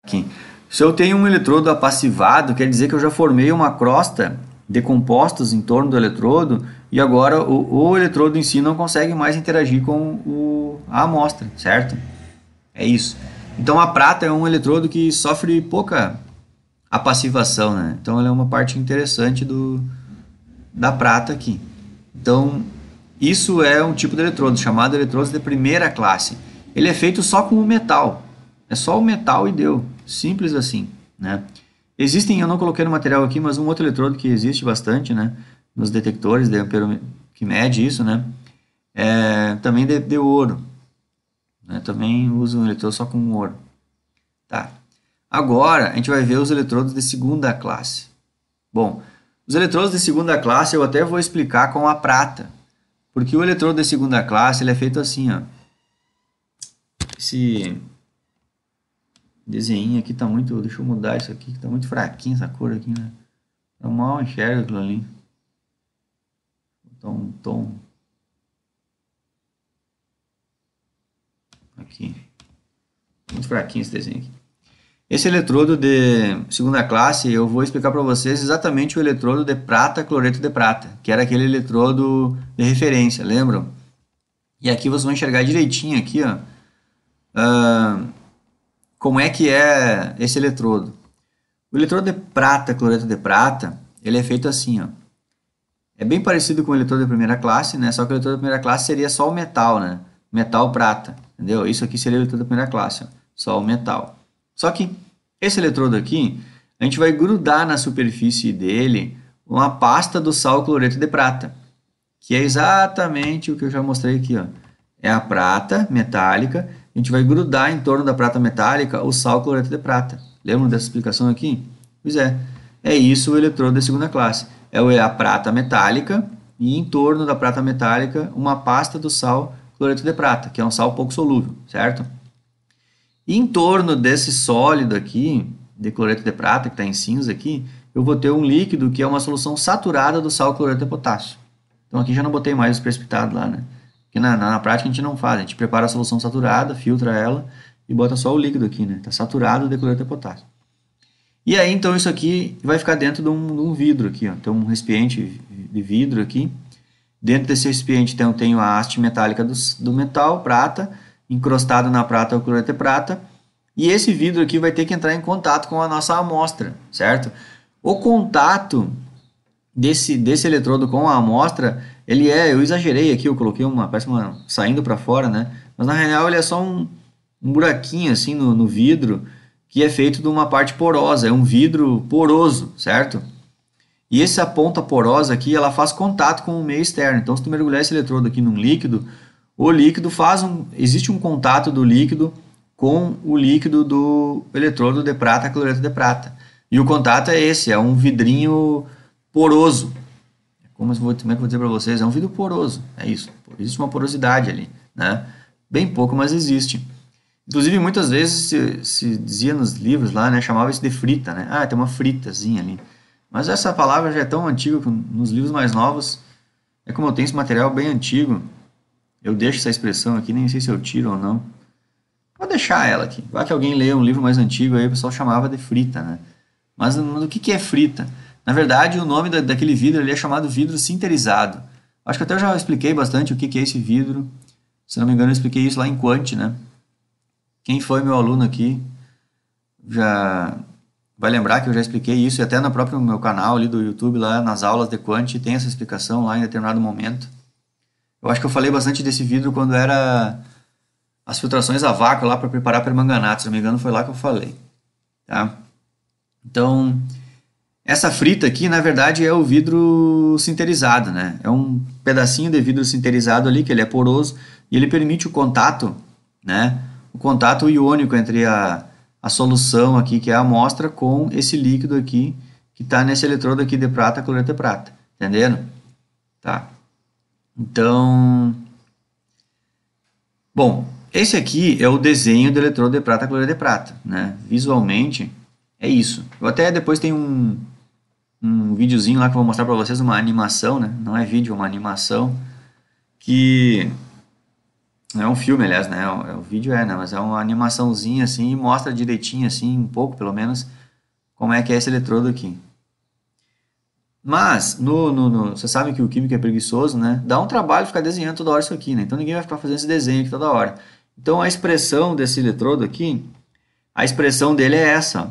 aqui. Se eu tenho um eletrodo apassivado, quer dizer que eu já formei uma crosta de compostos em torno do eletrodo e agora o eletrodo em si não consegue mais interagir com a amostra, certo? É isso. Então a prata é um eletrodo que sofre pouca apassivação, né? Então ela é uma parte interessante da prata aqui. Então isso é um tipo de eletrodo chamado eletrodo de primeira classe. Ele é feito só com o metal. É só o metal e deu. Simples assim, né? Existem, eu não coloquei no material aqui, mas um outro eletrodo que existe bastante, né? Nos detectores de ampero, que mede isso, né? É também de ouro. Né? Também uso um eletrodo só com ouro. Tá. Agora a gente vai ver os eletrodos de segunda classe. Bom, os eletrodos de segunda classe eu até vou explicar com a prata. Porque o eletrodo de segunda classe ele é feito assim, ó. Esse desenho aqui tá muito... Deixa eu mudar isso aqui, que tá muito fraquinho essa cor aqui, né? Eu mal enxergo aquilo ali. Vou botar um tom aqui. Muito fraquinho esse desenho aqui. Esse eletrodo de segunda classe, eu vou explicar para vocês exatamente o eletrodo de prata, cloreto de prata, que era aquele eletrodo de referência, lembram? E aqui vocês vão enxergar direitinho aqui, ó, como é que é esse eletrodo. O eletrodo de prata, cloreto de prata, ele é feito assim, ó. É bem parecido com o eletrodo de primeira classe, né? Só que o eletrodo de primeira classe seria só o metal, né? Metal prata, entendeu? Isso aqui seria o eletrodo de primeira classe, ó. Só o metal. Só que esse eletrodo aqui, a gente vai grudar na superfície dele uma pasta do sal cloreto de prata, que é exatamente o que eu já mostrei aqui, ó. É a prata metálica, a gente vai grudar em torno da prata metálica o sal cloreto de prata. Lembram dessa explicação aqui? Pois é isso o eletrodo de segunda classe. É a prata metálica e em torno da prata metálica uma pasta do sal cloreto de prata, que é um sal pouco solúvel, certo? E em torno desse sólido aqui, de cloreto de prata, que está em cinza aqui, eu vou ter um líquido que é uma solução saturada do sal cloreto de potássio. Então aqui já não botei mais os precipitados lá, né? Porque na prática a gente não faz, a gente prepara a solução saturada, filtra ela e bota só o líquido aqui, né? Está saturado de cloreto de potássio. E aí então isso aqui vai ficar dentro de um vidro aqui, ó. Então um recipiente de vidro aqui. Dentro desse recipiente então, eu tenho a haste metálica do metal, prata, encrostado na prata o cloreto de prata, e esse vidro aqui vai ter que entrar em contato com a nossa amostra, certo? O contato desse eletrodo com a amostra, eu exagerei aqui, eu coloquei parece saindo para fora, né? Mas na real ele é só um buraquinho assim no vidro, que é feito de uma parte porosa, é um vidro poroso, certo? E essa ponta porosa aqui, ela faz contato com o meio externo. Então, se tu mergulhar esse eletrodo aqui num líquido, o líquido existe um contato do líquido com o líquido do eletrodo de prata, cloreto de prata. E o contato é esse, é um vidrinho poroso. Como é que eu vou dizer para vocês? É um vidro poroso, é isso. Existe uma porosidade ali, né? Bem pouco, mas existe. Inclusive, muitas vezes se dizia nos livros lá, né? Chamava isso de frita, né? Ah, tem uma fritazinha ali. Mas essa palavra já é tão antiga que nos livros mais novos, é como eu tenho esse material bem antigo, eu deixo essa expressão aqui, nem sei se eu tiro ou não. Vou deixar ela aqui. Vai que alguém lê um livro mais antigo, aí o pessoal chamava de frita, né? Mas o que é frita? Na verdade, o nome daquele vidro ele é chamado vidro sinterizado. Acho que até eu já expliquei bastante o que é esse vidro. Se não me engano, eu expliquei isso lá em Quant, né? Quem foi meu aluno aqui já vai lembrar que eu já expliquei isso, e até no próprio meu canal ali do YouTube, lá nas aulas de Quant, tem essa explicação lá em determinado momento. Eu acho que eu falei bastante desse vidro quando era as filtrações a vácuo lá para preparar permanganato, se não me engano foi lá que eu falei. Tá? Então, essa frita aqui, na verdade, é o vidro sinterizado, né? É um pedacinho de vidro sinterizado ali, que ele é poroso, e ele permite o contato, né? O contato iônico entre a solução aqui, que é a amostra, com esse líquido aqui, que está nesse eletrodo aqui de prata, cloreto de prata. Entenderam? Tá. Então, bom, esse aqui é o desenho do eletrodo de prata, cloreto de prata, né? Visualmente, é isso. Eu até depois tenho um videozinho lá que eu vou mostrar para vocês, uma animação, né? Não é vídeo, é uma animação, que É um filme, aliás, né? O vídeo né? Mas é uma animaçãozinha assim e mostra direitinho, assim, um pouco pelo menos, como é que é esse eletrodo aqui. Mas, você sabe que o químico é preguiçoso, né? Dá um trabalho ficar desenhando toda hora isso aqui, né? Então ninguém vai ficar fazendo esse desenho aqui toda hora. Então a expressão desse eletrodo aqui, a expressão dele é essa, ó.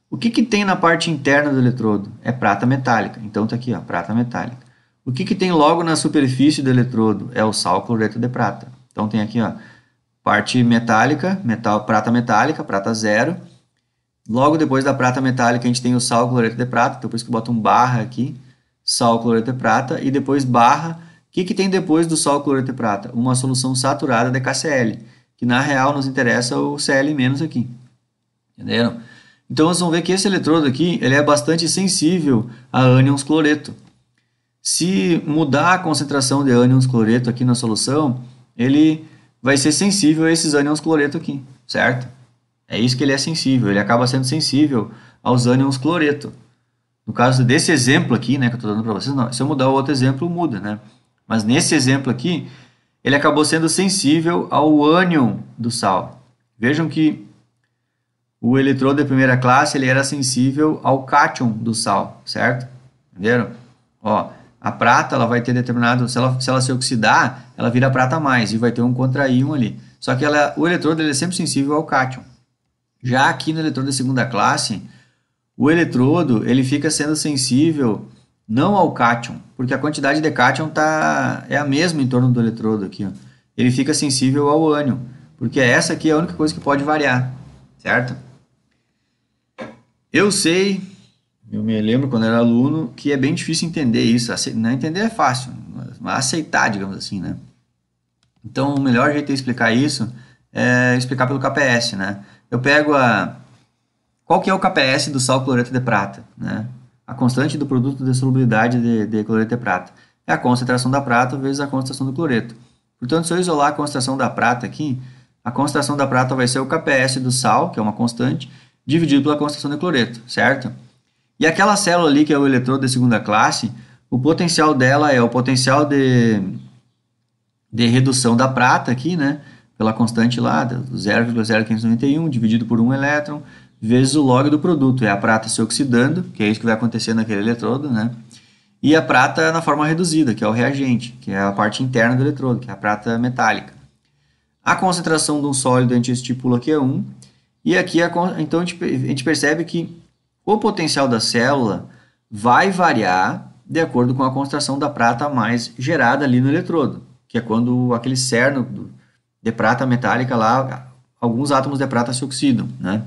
O que que tem na parte interna do eletrodo? É prata metálica. Então tá aqui, ó, prata metálica. O que que tem logo na superfície do eletrodo? É o sal cloreto de prata. Então tem aqui, ó, parte metálica, prata zero. Logo depois da prata metálica a gente tem o sal cloreto de prata, depois que bota um barra aqui, sal cloreto de prata, e depois barra. O que que tem depois do sal cloreto de prata? Uma solução saturada de KCl, que na real nos interessa o Cl- aqui. Entenderam? Então vocês vão ver que esse eletrodo aqui, ele é bastante sensível a ânions cloreto. Se mudar a concentração de ânions cloreto aqui na solução, ele vai ser sensível a esses ânions cloreto aqui, certo? É isso que ele é sensível, ele acaba sendo sensível aos ânions cloreto. No caso desse exemplo aqui, né, que eu estou dando para vocês, não, se eu mudar o outro exemplo, muda, né? Mas nesse exemplo aqui, ele acabou sendo sensível ao ânion do sal. Vejam que o eletrodo de primeira classe ele era sensível ao cátion do sal, certo? Entenderam? Ó, a prata ela vai ter determinado, se ela se oxidar, ela vira prata mais e vai ter um contra-íon ali. Só que o eletrodo ele é sempre sensível ao cátion. Já aqui no eletrodo de segunda classe, o eletrodo ele fica sendo sensível não ao cátion, porque a quantidade de cátion é a mesma em torno do eletrodo aqui. Ó. Ele fica sensível ao ânion, porque essa aqui é a única coisa que pode variar, certo? Eu sei, eu me lembro quando era aluno, que é bem difícil entender isso. Não entender é fácil, mas aceitar, digamos assim, né? Então, o melhor jeito de explicar isso é explicar pelo KPS, né? Eu pego qual que é o KPS do sal cloreto de prata, né? A constante do produto de solubilidade de cloreto de prata. É a concentração da prata vezes a concentração do cloreto. Portanto, se eu isolar a concentração da prata aqui, a concentração da prata vai ser o KPS do sal, que é uma constante, dividido pela concentração de cloreto, certo? E aquela célula ali, que é o eletrodo de segunda classe, o potencial dela é o potencial de redução da prata aqui, né? Pela constante lá, 0,0591 dividido por 1 elétron, vezes o log do produto. É a prata se oxidando, que é isso que vai acontecer naquele eletrodo, né? E a prata na forma reduzida, que é o reagente, que é a parte interna do eletrodo, que é a prata metálica. A concentração de um sólido a gente estipula que é 1, e aqui então a gente percebe que o potencial da célula vai variar de acordo com a concentração da prata mais gerada ali no eletrodo, que é quando aquele cerno de prata metálica lá, alguns átomos de prata se oxidam, né?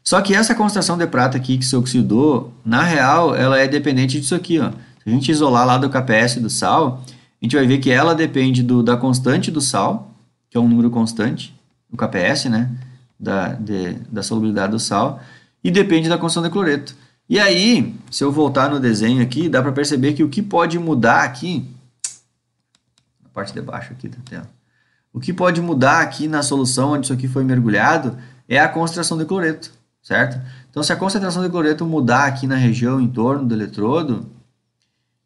Só que essa concentração de prata aqui que se oxidou, na real, ela é dependente disso aqui, ó. Se a gente isolar lá do KPS do sal, a gente vai ver que ela depende da constante do sal, que é um número constante, do KPS, né? Da solubilidade do sal, e depende da concentração de cloreto. E aí, se eu voltar no desenho aqui, dá para perceber que o que pode mudar aqui, na parte de baixo aqui da tela, o que pode mudar aqui na solução onde isso aqui foi mergulhado é a concentração de cloreto, certo? Então, se a concentração de cloreto mudar aqui na região em torno do eletrodo,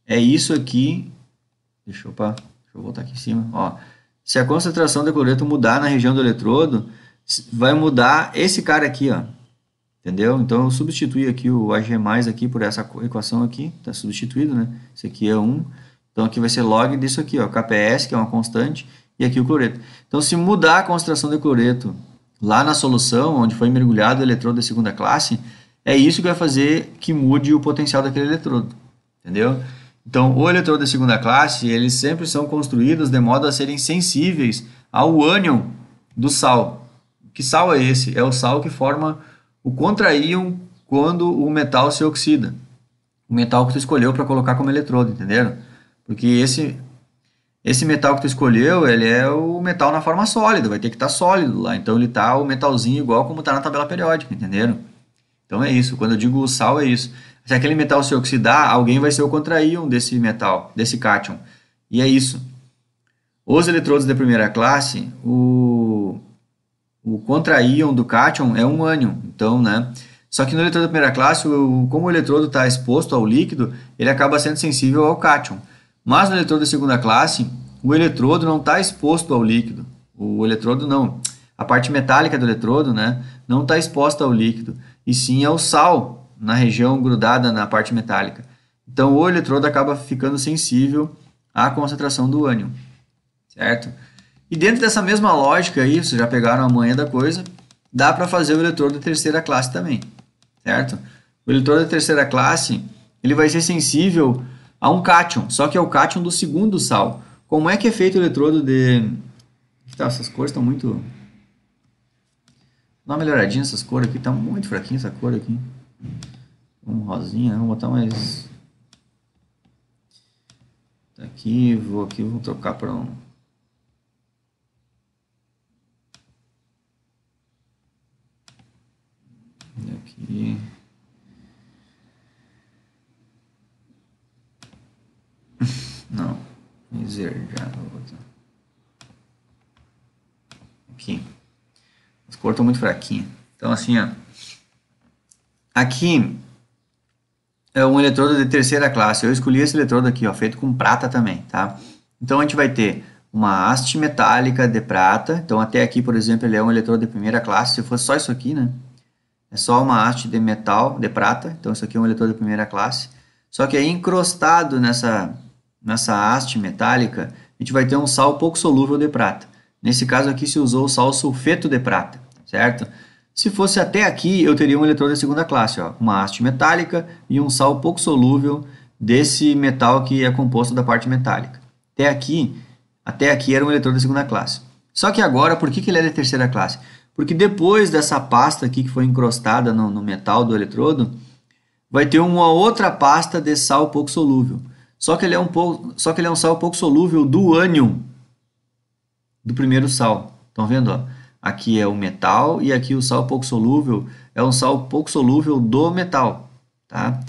é isso aqui, deixa eu voltar aqui em cima, ó. Se a concentração de cloreto mudar na região do eletrodo, vai mudar esse cara aqui, ó. Entendeu? Então, eu substituí aqui o Ag mais aqui por essa equação aqui, está substituído, né? Isso aqui é 1, então aqui vai ser log disso aqui, ó, KPS, que é uma constante, e aqui o cloreto. Então, se mudar a concentração de cloreto lá na solução, onde foi mergulhado o eletrodo de segunda classe, é isso que vai fazer que mude o potencial daquele eletrodo, entendeu? Então, o eletrodo de segunda classe, eles sempre são construídos de modo a serem sensíveis ao ânion do sal. Que sal é esse? É o sal que forma o contra-íon quando o metal se oxida. O metal que tu escolheu para colocar como eletrodo, entenderam? Porque esse metal que tu escolheu, ele é o metal na forma sólida, vai ter que estar sólido lá. Então ele tá o metalzinho igual como está na tabela periódica, entenderam? Então é isso, quando eu digo sal é isso. Se aquele metal se oxidar, alguém vai ser o contra-íon desse metal, desse cátion. E é isso. Os eletrodos de primeira classe, o contra-íon do cátion é um ânion. Então, né? Só que no eletrodo de primeira classe, como o eletrodo está exposto ao líquido, ele acaba sendo sensível ao cátion. Mas no eletrodo de segunda classe, o eletrodo não está exposto ao líquido. o eletrodo não, a parte metálica do eletrodo, né, não está exposta ao líquido, e sim ao sal na região grudada na parte metálica. Então o eletrodo acaba ficando sensível à concentração do ânion, certo? E dentro dessa mesma lógica aí, vocês já pegaram a manha da coisa, dá para fazer o eletrodo de terceira classe também, certo? O eletrodo de terceira classe, ele vai ser sensível a um cátion, só que é o cátion do segundo sal. Como é que é feito o eletrodo de... Tá, essas cores estão muito... Dá uma melhoradinha essas cores aqui, tá muito fraquinha essa cor aqui. Um rosinha, vamos botar mais... Tá aqui, vou trocar para um... Aqui... Não, esverdeado. Aqui. As cores estão muito fraquinhas. Então, assim, ó. Aqui é um eletrodo de terceira classe. Eu escolhi esse eletrodo aqui, ó, feito com prata também, tá? Então, a gente vai ter uma haste metálica de prata. Então, até aqui, por exemplo, ele é um eletrodo de primeira classe. Se fosse só isso aqui, né? É só uma haste de metal, de prata. Então, isso aqui é um eletrodo de primeira classe. Só que aí, encrostado nessa haste metálica, a gente vai ter um sal pouco solúvel de prata. Nesse caso aqui se usou o sal sulfeto de prata, certo? Se fosse até aqui, eu teria um eletrodo de segunda classe, ó, uma haste metálica e um sal pouco solúvel desse metal que é composto da parte metálica. Até aqui era um eletrodo de segunda classe. Só que agora, por que ele é de terceira classe? Porque depois dessa pasta aqui que foi encrostada no metal do eletrodo, vai ter uma outra pasta de sal pouco solúvel. Só que ele é um sal pouco solúvel do ânion do primeiro sal. Estão vendo? Ó? Aqui é o metal e aqui o sal pouco solúvel é um sal pouco solúvel do metal. Tá?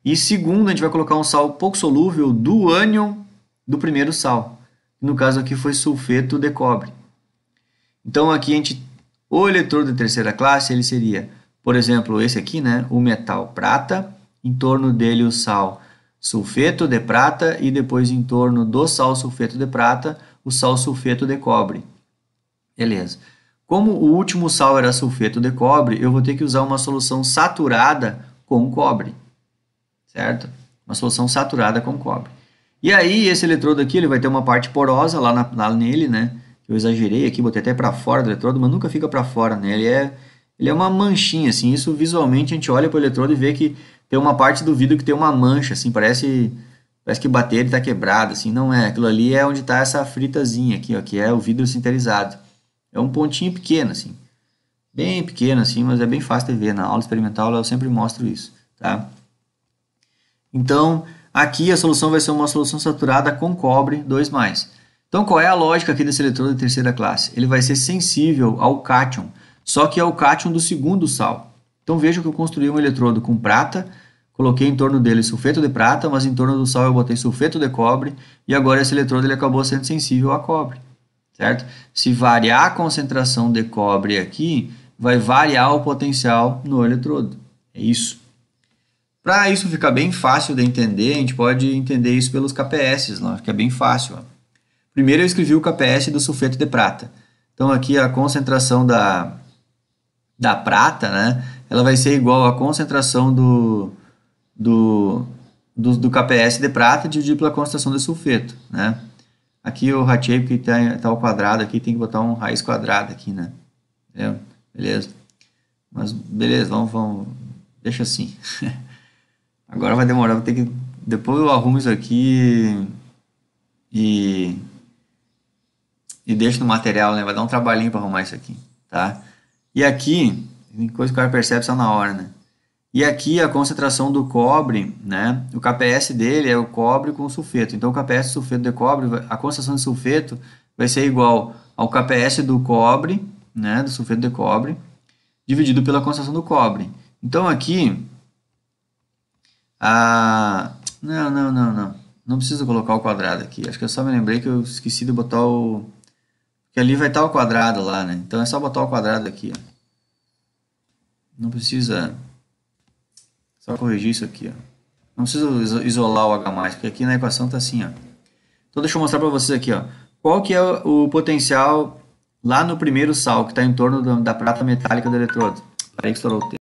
E segundo, a gente vai colocar um sal pouco solúvel do ânion do primeiro sal. No caso aqui foi sulfeto de cobre. Então aqui o eletrodo de terceira classe ele seria, por exemplo, esse aqui, né? O metal prata, em torno dele o sal sulfeto de prata e depois em torno do sal sulfeto de prata o sal sulfeto de cobre. Beleza. Como o último sal era sulfeto de cobre, eu vou ter que usar uma solução saturada com cobre. Certo? Uma solução saturada com cobre. E aí, esse eletrodo aqui, ele vai ter uma parte porosa lá nele, né? Eu exagerei aqui, botei até para fora do eletrodo, mas nunca fica para fora, né? Ele é uma manchinha, assim. Isso visualmente a gente olha para o eletrodo e vê que tem uma parte do vidro que tem uma mancha, assim, parece que bater ele está quebrado, assim, não é. Aquilo ali é onde está essa fritazinha aqui, ó, que é o vidro sinterizado. É um pontinho pequeno, assim, bem pequeno, assim, mas é bem fácil de ver. Na aula experimental eu sempre mostro isso, tá? Então, aqui a solução vai ser uma solução saturada com cobre 2+. Então, qual é a lógica aqui desse eletrodo de terceira classe? Ele vai ser sensível ao cátion, só que é o cátion do segundo sal. Então, veja que eu construí um eletrodo com prata, coloquei em torno dele sulfeto de prata, mas em torno do sal eu botei sulfeto de cobre, e agora esse eletrodo ele acabou sendo sensível a cobre, certo? Se variar a concentração de cobre aqui, vai variar o potencial no eletrodo. É isso. Para isso ficar bem fácil de entender, a gente pode entender isso pelos KPS, né? Que é bem fácil. Ó. Primeiro eu escrevi o KPS do sulfeto de prata. Então aqui a concentração da prata, né? Ela vai ser igual à concentração do KPS de prata dividido pela concentração de sulfeto, né? Aqui eu ratei porque está ao quadrado aqui, tem que botar um raiz quadrada aqui, né? Entendeu? Beleza? Mas beleza, vamos deixa assim. Agora vai demorar, vou ter que... Depois eu arrumo isso aqui e deixo no material, né? Vai dar um trabalhinho para arrumar isso aqui, tá? E aqui, tem coisa que o cara percebe só na hora, né? E aqui a concentração do cobre, né? O KPS dele é o cobre com sulfeto. Então o KPS do sulfeto de cobre, a concentração de sulfeto vai ser igual ao KPS do cobre, né? Do sulfeto de cobre, dividido pela concentração do cobre. Então aqui... Não preciso colocar o quadrado aqui. Acho que eu só me lembrei que eu esqueci de botar o... Que ali vai estar o quadrado lá, né? Então é só botar o quadrado aqui, ó. Não precisa... Só corrigir isso aqui, ó. Não preciso isolar o H+, porque aqui na equação tá assim, ó. Então deixa eu mostrar para vocês aqui, ó. Qual que é o potencial lá no primeiro sal, que está em torno da prata metálica do eletrodo. Parei que estourou o tempo.